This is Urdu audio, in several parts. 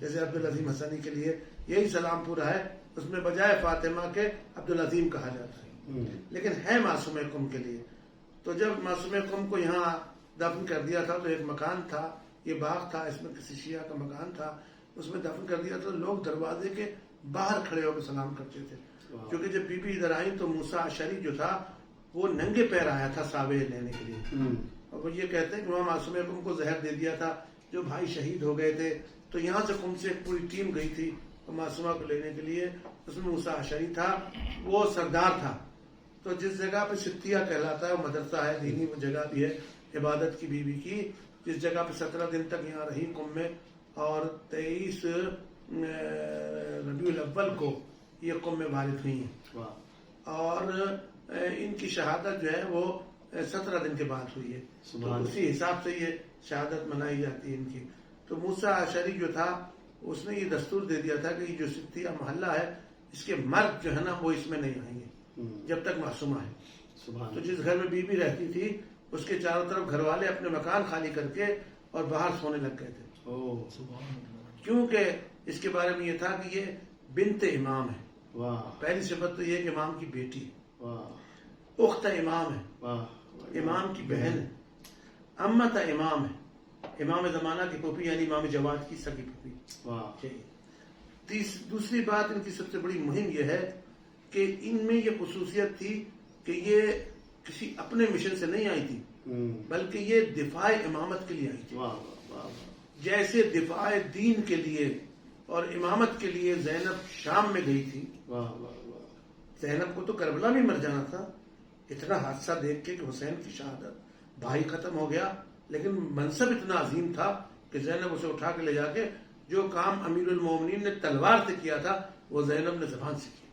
جیسے عبدالعظیم حسنی کے لیے یہی سلام پورا ہے، اس میں بجائے فاطمہ کے عبدالعظیم کہا جاتا ہے، لیکن ہے معصوم قم کے لیے۔ تو جب معصوم قم کو یہاں دفن کر دیا تھا تو ایک مکان تھا، یہ باغ تھا، اس میں کسی شیعہ کا مکان تھا، اس میں دفن کر دیا تھا، لوگ دروازے کے باہر کھڑے ہو کے سلام کرتے تھے، کیونکہ جب بی بی ادھر آئی تو موسیٰ اشعری جو تھا وہ ننگے پیر آیا تھا ساوے لینے کے لیے، اور وہ یہ کہتے ہیں کہ وہاں معصوم قم کو زہر دے دیا تھا، جو بھائی شہید ہو گئے تھے، تو یہاں سے قم سے ایک پوری ٹیم گئی تھی معصومہ کو لینے کے لیے، اس میں موسیٰ اشعری تھا، وہ سردار تھا۔ تو جس جگہ پہ ستیہ کہلاتا ہے وہ مدرسہ ہے، دینی وہ جگہ بھی ہے عبادت کی، بی بی کی، جس جگہ پہ 17 دن تک یہاں رہی قم میں، اور 23 ربیع الاول کو یہ قم میں وارد ہوئی ہیں، اور ان کی شہادت جو ہے وہ 17 دن کے بعد ہوئی ہے، تو اسی حساب سے یہ شہادت منائی جاتی ہے ان کی۔ تو موسیٰ اشعری جو تھا اس نے یہ دستور دے دیا تھا کہ یہ جو ستیہ محلہ ہے اس کے مرد جو ہے نا وہ اس میں نہیں آئیں گے جب تک معصومہ ہے۔ تو جس گھر میں بی بی رہتی تھی اس کے چاروں طرف گھر والے اپنے مکان خالی کر کے اور باہر سونے لگ گئے تھے، کیونکہ اس کے بارے میں یہ تھا کہ یہ بنت امام ہے، پہلی صفت تو یہ کہ امام کی بیٹی ہے، اخت امام ہے، امام کی بہن ہے، امت امام ہے، امام زمانہ کی پھوپھی یعنی امام جواد کی سگی پھوپھی۔ دوسری بات ان کی سب سے بڑی مہم یہ ہے کہ ان میں یہ خصوصیت تھی کہ یہ کسی اپنے مشن سے نہیں آئی تھی، بلکہ یہ دفاع امامت کے لیے آئی تھی۔ جیسے دفاع دین کے لیے اور امامت کے لیے زینب شام میں گئی تھی، زینب کو تو کربلا میں مر جانا تھا، اتنا حادثہ دیکھ کے کہ حسین کی شہادت، بھائی ختم ہو گیا، لیکن منصب اتنا عظیم تھا کہ زینب اسے اٹھا کے لے جا کے جو کام امیر المومنین نے تلوار سے کیا تھا وہ زینب نے زبان سے کیا،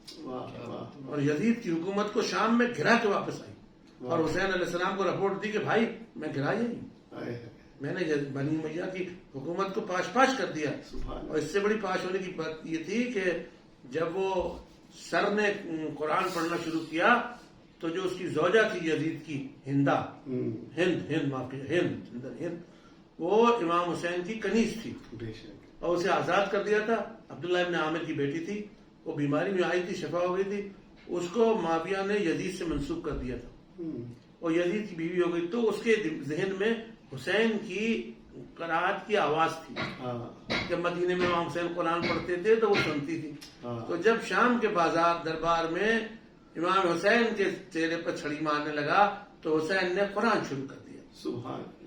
اور یزید کی حکومت کو شام میں گرا کے واپس آئی، اور حسین علیہ السلام کو رپورٹ دی کہ بھائی میں گرایا نہیں، میں نے بنی امیہ کی حکومت کو پاش پاش کر دیا۔ اور اس سے بڑی پاش ہونے کی بات یہ تھی کہ جب وہ سر نے قرآن پڑھنا شروع کیا تو جو اس کی زوجہ تھی یزید کی ہند، وہ امام حسین کی کنیز تھی اور اسے آزاد کر دیا تھا۔ عبداللہ ابن عامر کی بیٹی تھی، وہ بیماری میں آئی تھی، شفا ہو گئی تھی، اس کو معاویہ نے یزید سے منسوب کر دیا تھا، اور یزید کی بیوی ہو گئی، تو اس کے ذہن میں حسین کی قرات کی آواز تھی، جب مدینے میں امام حسین قرآن پڑھتے تھے تو وہ سنتی تھی۔ تو جب شام کے بازار دربار میں امام حسین کے چہرے پر چھڑی مارنے لگا تو حسین نے قرآن شروع کر دیا،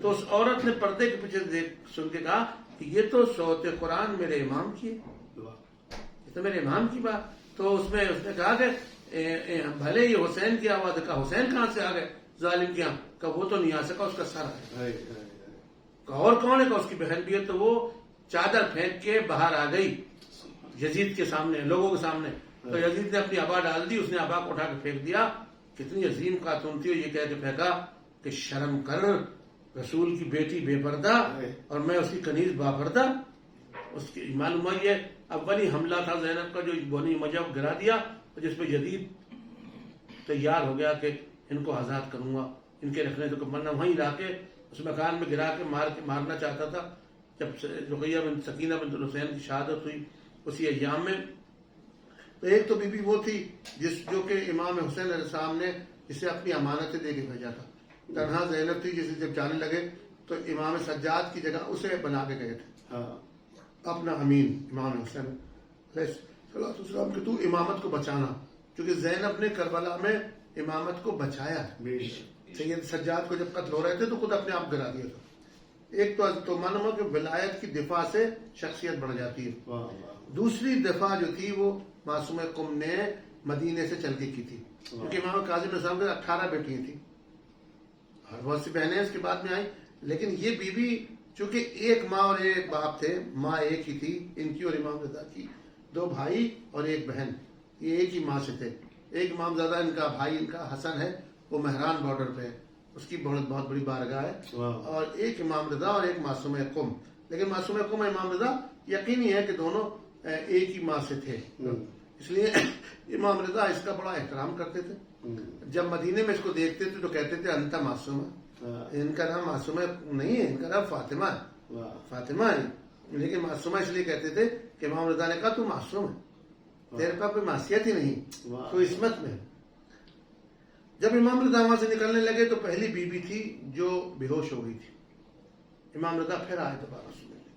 تو اس عورت نے پردے کے پیچھے سن کے کہا کہ یہ تو صوت قرآن میرے امام کی ہے، یہ تو میرے امام کی بات۔ تو اس نے کہا کہ بھلے یہ حسین کی آواز، کا حسین کہاں سے آ گئے ظالم کیا، کہ وہ تو نہیں آ سکا، اس کا سر ہے، اور کون ہے، کہ اس کی بہن بھی ہے۔ تو وہ چادر پھینک کے باہر آ گئی یزید کے سامنے، لوگوں کے سامنے، تو یزید نے اپنی آبا ڈال دی، اس نے آبا کو اٹھا کے پھینک دیا، کتنی عظیم خاتون تھی، یہ کہہ کے پھینکا کہ شرم کر، رسول کی بیٹی بے پردہ اور میں اس کی کنیز باپردہ۔ اس کی معلوم ہے یہ اولی حملہ تھا زینب کا جو بنی امیہ کو گرا دیا، جس پہ یزید تیار ہو گیا کہ ان کو آزاد کروں گا، ان کے رکھنے تو مرنا، وہیں لا کے اس مکان میں گرا کے مارنا چاہتا تھا۔ جب رقیہ بنت سکینہ بنت حسین کی شہادت ہوئی اسی ایام میں، تو ایک تو بی بی وہ تھی جو کہ امام حسین علیہ السلام نے جسے اپنی امانتیں دے کے بھیجا تھا، تنہا زینب تھی جسے جب جانے لگے تو امام سجاد کی جگہ اسے بنا کے گئے تھے اپنا امین، امام حسین علیہ السلام کہ تو امامت کو بچانا، کیونکہ زینب نے کربلا میں امامت کو بچایا ہے، سید سجاد کو جب قتل ہو رہے تھے تو خود اپنے آپ گرا دیا تھا۔ ایک تو معلوم ہو کہ ولایت کی دفاع سے شخصیت بڑھ جاتی ہے، دوسری دفاع جو تھی وہ معصوم قم نے مدینے سے چل کے کی تھی، کیونکہ امام کاظم علیہ السلام کے 18 بیٹیاں تھیں، اور بہت سی بہنیں اس کے بعد میں آئیں، لیکن یہ بی بی چونکہ ایک ماں اور ایک باپ تھے، ماں ایک ہی تھی ان کی اور امام رضا کی، 2 بھائی اور 1 بہن، یہ ایک ہی ماں سے تھے۔ ایک امام زادہ ان کا بھائی ان کا حسن ہے، وہ مہران بارڈر پہ ہے، اس کی بہت بڑی بارگاہ ہے، اور ایک امام رضا اور ایک معصوم قم، لیکن معصوم قم اور امام رضا یقینی ہے کہ دونوں ایک ہی ماں سے تھے، اس لیے امام رضا اس کا بڑا احترام کرتے تھے۔ جب مدینے میں اس کو دیکھتے تھے تو کہتے تھے انتا معصومہ، ان کا نام معصومہ نہیں ہے، ان کا نام فاطمہ ہے، فاطمہ ہے، لیکن معصومہ اس لیے کہتے تھے کہ امام رضا نے کہا تو معصوم ہے، تیرے پاس کوئی معصیت ہی نہیں، تو عصمت میں ہے۔ جب امام رضا وہاں سے نکلنے لگے تو پہلی بیوی تھی جو بے ہوش ہو گئی تھی، امام رضا پھر آئے دوبارہ سننے لگے،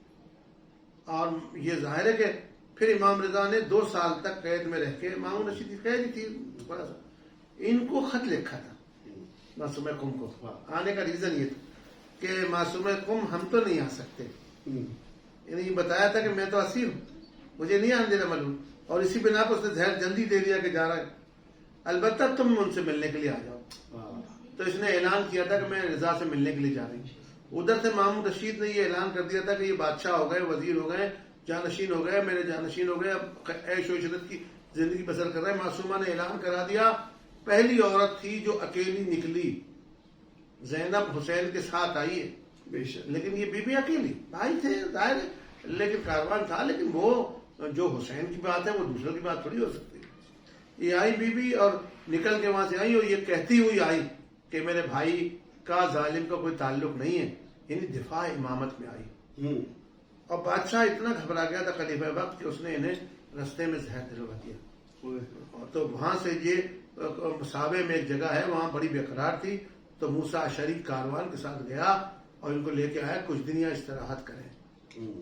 اور یہ ظاہر ہے کہ پھر امام رضا نے 2 سال تک قید میں رہ کے، مامون رشید کی قید ہی تھی بڑا سا، ان کو خط لکھا تھا معصوم قم کو۔ آنے کا ریزن یہ تھا کہ معصوم قم ہم تو نہیں آ سکتے، یعنی یہ بتایا تھا کہ میں تو اسیر ہوں، مجھے نہیں آنے دینا معلوم، اور اسی بنا پر اس نے زہر جلدی دے دیا کہ جا رہا ہے، البتہ تم ان سے ملنے کے لیے آ جاؤ۔ تو اس نے اعلان کیا تھا کہ میں رضا سے ملنے کے لیے جا رہی ہوں۔ ادھر سے مامون رشید نے یہ اعلان کر دیا تھا کہ یہ بادشاہ ہو گئے، وزیر ہو گئے، جانشین ہو گئے، میرے جانشین ہو گئے، اب عیش و عشرت کی زندگی بسر کر رہے ہیں۔ معصومہ نے اعلان کرا دیا، پہلی عورت تھی جو اکیلی نکلی، زینب حسین کے ساتھ آئی ہے، بے شک، لیکن یہ بی بی اکیلی، بھائی تھے ظاہر ہے، لیکن کاروان تھا، لیکن وہ جو حسین کی بات ہے وہ دوسروں کی بات تھوڑی ہو سکتی ہے۔ یہ آئی بی بی اور نکل کے وہاں سے آئی، اور یہ کہتی ہوئی آئی کہ میرے بھائی کا ظالم کا کوئی تعلق نہیں ہے، یعنی دفاع امامت میں آئی۔ اور بادشاہ اتنا گھبرا گیا تھا خلیفہ وقت کہ اس نے انہیں رستے میں زہر دلوا دیا۔ تو وہاں سے یہ صحابے میں ایک جگہ ہے، وہاں بڑی بےقرار تھی، تو موسیٰ اشعری کاروان کے ساتھ گیا اور ان کو لے کے آیا، کچھ دن یہاں استراحت کریں،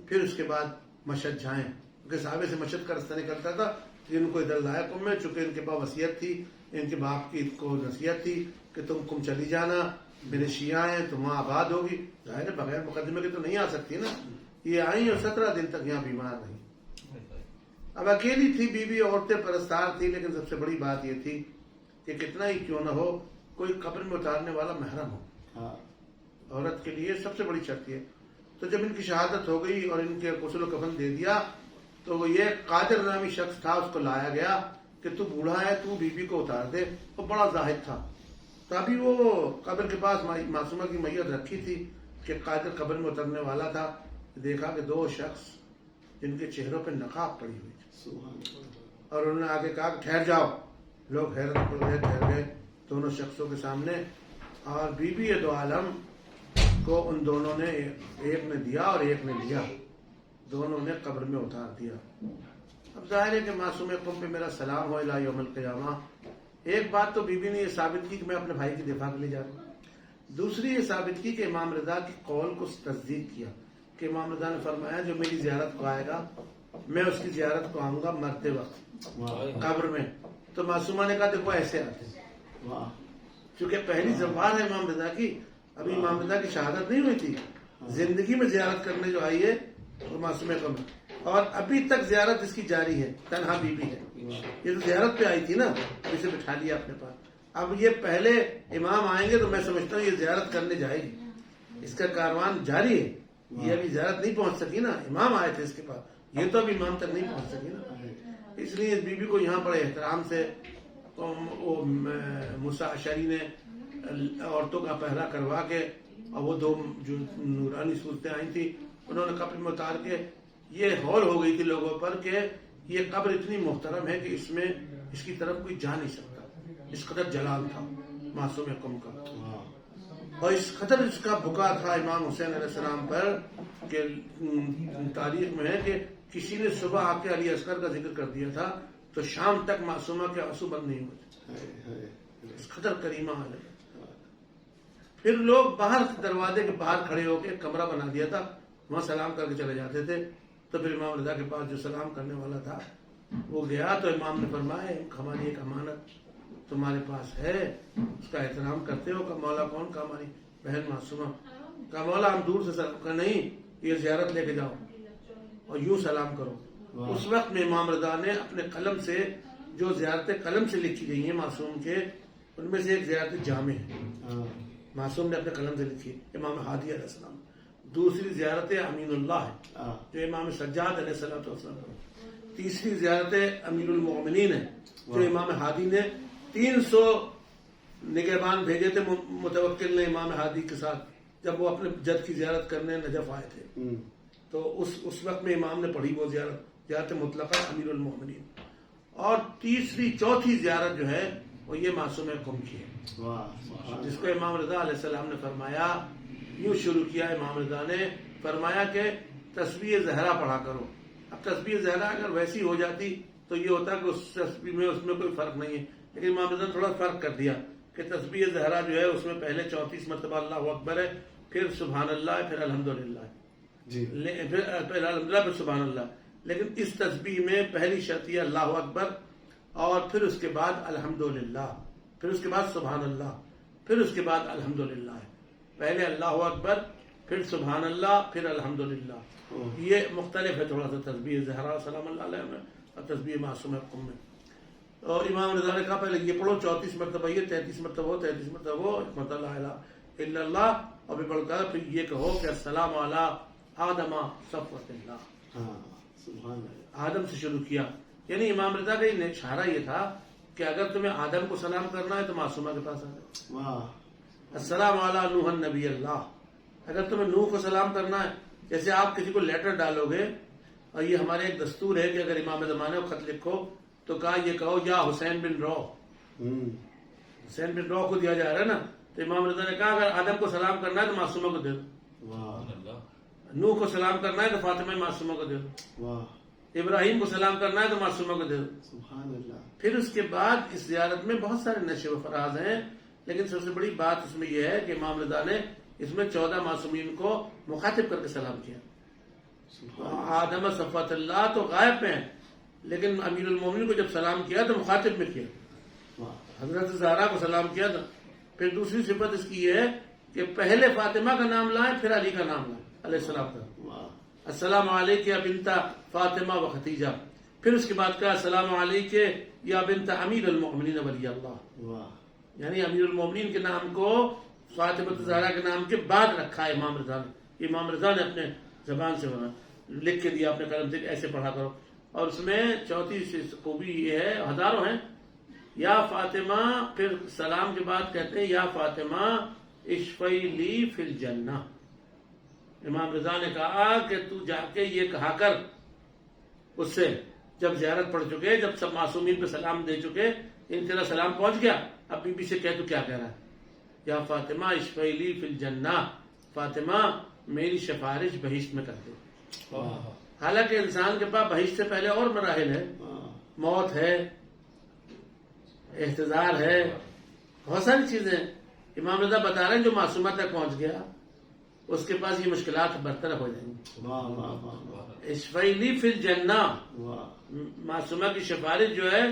پھر اس کے بعد مشہد جائیں، کیونکہ صحابے سے مشہد کا رستہ نکلتا تھا، ان کو ادھر لایا قم میں، چونکہ ان کے پاس وصیت تھی، ان کے باپ کی کو نصیحت تھی کہ تم قم چلی جانا، میرے شیعہ ہیں، تم وہاں آباد ہوگی، ظاہر ہے بغیر مقدمے کے تو نہیں آ سکتی نا۔ یہ آئیں اور 17 دن تک یہاں بیمار رہی۔ اب اکیلی تھی بیوی، عورتیں پرستار تھی، لیکن سب سے بڑی بات یہ تھی کہ کتنا ہی کیوں نہ ہو کوئی قبر میں اتارنے والا محرم ہو، عورت کے لیے سب سے بڑی شرط ہے۔ تو جب ان کی شہادت ہو گئی اور ان کے غسل و کفن دے دیا، تو یہ قادر نامی شخص تھا، اس کو لایا گیا کہ تو بوڑھا ہے، تو بی بی کو اتار دے، وہ بڑا زاہد تھا۔ تو ابھی وہ قبر کے پاس معصومہ کی میت رکھی تھی کہ قادر قبر میں اترنے والا تھا، دیکھا کہ 2 شخص جن کے چہروں پہ نقاب پڑی ہوئی تھی، اور انہوں نے آگے کہا کہ ٹھہر جاؤ، لوگ حیرت ہو گئے، ٹھہر گئے دونوں شخصوں کے سامنے، اور بی بی دو عالم کو ان دونوں نے، ایک نے دیا اور ایک نے لیا، دونوں نے قبر میں اتار دیا۔ اب ظاہر ہے کہ معصوم قم پہ میرا سلام ہو الی یوم القیامہ۔ ایک بات تو بی بی نے یہ ثابت کی کہ میں اپنے بھائی کی دفاع کے لیے جا رہا ہوں، دوسری یہ ثابت کی کہ امام رضا کی قول کو تصدیق کیا کہ امام رضا نے فرمایا جو میری زیارت کو آئے گا میں اس کی زیارت کو آؤں گا مرتے وقت قبر میں۔ تو معصومہ نے کہا دیکھو ایسے آتے ہیں، چونکہ پہلی زبان ہے امام رضا کی، ابھی امام رضا کی شہادت نہیں ہوئی تھی، زندگی میں زیارت کرنے جو آئی ہے وہ معصوم قم، اور ابھی تک زیارت اس کی جاری ہے، تنہا بی بی ہے، یہ تو زیارت پہ آئی تھی نا، اب اسے بٹھا لیا اپنے پاس۔ اب یہ پہلے امام آئیں گے تو میں سمجھتا ہوں یہ زیارت کرنے جائے گی، اس کا کاروان جاری ہے، یہ ابھی زیارت نہیں پہنچ سکی نا، امام آئے تھے اس کے پاس، یہ تو ابھی امام تک نہیں پہنچ سکی نا، اس لیے اس بی بی کو یہاں بڑے احترام سے موسیٰ اشعری نے عورتوں کا پہرا کروا کے، اور وہ 2 جو نورانی صورتیں آئی تھی انہوں نے قبر میں اتار کے، یہ ہول ہو گئی تھی لوگوں پر کہ یہ قبر اتنی محترم ہے کہ اس میں اس کی طرف کوئی جا نہیں سکتا، اس قدر جلال تھا معصوم قم کا، اور اس قدر اس کا بکا تھا امام حسین علیہ السلام پر کہ تاریخ میں ہے کہ کسی نے صبح آ کے علی اصغر کا ذکر کر دیا تھا تو شام تک معصومہ کے آنسو بند نہیں ہوئے، اس قدر کریمہ ہے۔ پھر لوگ باہر دروازے کے باہر کھڑے ہو کے کمرہ بنا دیا تھا، وہاں سلام کر کے چلے جاتے تھے، تو پھر امام رضا کے پاس جو سلام کرنے والا تھا وہ گیا تو امام نے فرمایا ہماری ایک امانت تمہارے پاس ہے، اس کا احترام کرتے ہو؟ کہ مولا کون؟ کا ہماری بہن معصومہ۔ کہا مولا ہم دور سے سلام کر، نہیں یہ زیارت لے کے جاؤ اور یوں سلام کرو۔ اس وقت میں امام رضا نے اپنے قلم سے جو زیارتیں قلم سے لکھی گئی ہیں معصوم کے، ان میں سے ایک زیارت جامع ہے، معصوم نے اپنے قلم سے لکھی، امام ہادی علیہ السلام۔ دوسری زیارت امین اللہ ہے جو امام سجاد علیہ السلام، تیسری زیارت امیر المؤمنین ہے جو امام ہادی نے 300 نگہبان بھیجے تھے متوکل نے امام ہادی کے ساتھ جب وہ اپنے جد کی زیارت کرنے نجف آئے تھے، تو اس وقت میں امام نے پڑھی وہ زیارت مطلقہ امیر المؤمنین۔ اور تیسری چوتھی زیارت جو ہے وہ یہ معصوم قم کی ہے، جس کو امام رضا علیہ السلام نے فرمایا، یوں شروع کیا امام رضا نے، فرمایا کہ تسبیح زہرا پڑھا کرو. اب تسبیح زہرا اگر ویسی ہو جاتی تو یہ ہوتا کہ اس تسبیح میں اس میں کوئی فرق نہیں ہے، لیکن امام رضا نے تھوڑا فرق کر دیا کہ تسبیح زہرا جو ہے اس میں پہلے 34 مرتبہ اللہ اکبر ہے، پھر سبحان اللہ ہے، پھر الحمدللہ ہے، جی پھر الحمدللہ، پھر سبحان اللہ. لیکن اس تسبیح میں پہلی شرط یہ اللہ اکبر، اور پھر اس کے بعد الحمدللہ، پھر اس کے بعد سبحان اللہ، پھر اس کے بعد الحمدللہ ہے. پہلے اللہ اکبر، پھر سبحان اللہ، پھر الحمدللہ. یہ مختلف ہے تھوڑا سا تسبیح زہرا سلام اللہ علیہ میں اور تسبیح معصومہ قم میں. اور امام رضا نے کہا پہلے یہ پڑھو 34 مرتبہ یہ، 33 مرتبہ وہ، 33 مرتبہ وہ، ایک مرتبہ لا الہ الا اللہ، اور پھر پڑھتا ہے پھر یہ کہو کہ السلام علی آدم صفوۃ اللہ. ہاں سبحان اللہ. آدم سے شروع کیا، یعنی امام رضا کا یہ اشارہ یہ تھا کہ اگر تمہیں آدم کو سلام کرنا ہے تو معصومہ کے پاس آ جاؤ. واہ. السلام علی نوح النبی اللہ. اگر تمہیں نوح کو سلام کرنا ہے، جیسے آپ کسی کو لیٹر ڈالو گے، اور یہ ہمارے ایک دستور ہے کہ اگر امام زمانے کو خط لکھو تو کہا یہ کہو یا حسین بن رو. حسین بن رو کو دیا جا رہا ہے نا، تو امام رضا نے کہا اگر آدم کو سلام کرنا ہے تو معصومہ کو دے دو، نوح کو سلام کرنا ہے تو فاطمہ معصومہ کو دے دو، واہ. ابراہیم کو سلام کرنا ہے تو معصومہ کو دے دو. سبحان اللہ. پھر اس کے بعد اس زیارت میں بہت سارے نشے و فراز ہیں، لیکن سب سے بڑی بات اس میں یہ ہے کہ امام رضا نے اس میں 14 معصومین کو مخاطب کر کے سلام کیا. آدم صفوۃ اللہ تو غائب ہیں، لیکن امیر المومنین کو جب سلام کیا تو مخاطب میں کیا. حضرت زہرا کو سلام کیا تھا. پھر دوسری صفت اس کی یہ ہے کہ پہلے فاطمہ کا نام لائیں پھر علی کا نام لائیں علیہ السلام کا. السلام علیک یا بنت فاطمہ و ختیجہ. پھر اس کے بعد کہا السلام علیک یا بنت امیر المؤمنین ولی اللہ. یعنی امیر المومنین کے نام کو فاطمہ زہرا کے نام کے بعد رکھا ہے امام رضا نے. امام رضا نے اپنے زبان سے لکھ کے دیا، اپنے قلم سے ایسے پڑھا کرو. اور اس میں چوتھی خوبی یہ ہے، ہزاروں ہیں. یا فاطمہ، پھر سلام کے بعد کہتے ہیں یا فاطمہ اشفعی لی فی الجنہ. امام رضا نے کہا کہ تو جا کے یہ کہا کر اس سے، جب زیارت پڑھ چکے، جب سب معصومین پہ سلام دے چکے، ان تیرا سلام پہنچ گیا، اب بی بی سے کہہ تو کیا کہہ رہا ہے، یا فاطمہ اشفعی لی فی الجنہ، فاطمہ میری سفارش بہشت میں کر دے. حالانکہ انسان کے پاس بہشت سے پہلے اور مراحل ہے، موت ہے، احتضار ہے، بہت ساری چیزیں. امام رضا بتا رہے ہیں جو معصومہ تک پہنچ گیا اس کے پاس یہ مشکلات برطرف ہو جائیں گی. اشفعی لی فی الجنہ، معصومہ کی سفارش جو ہے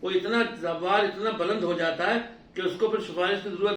وہ اتنا زوال، اتنا بلند ہو جاتا ہے کہ اس کو پھر سفارش کی ضرورت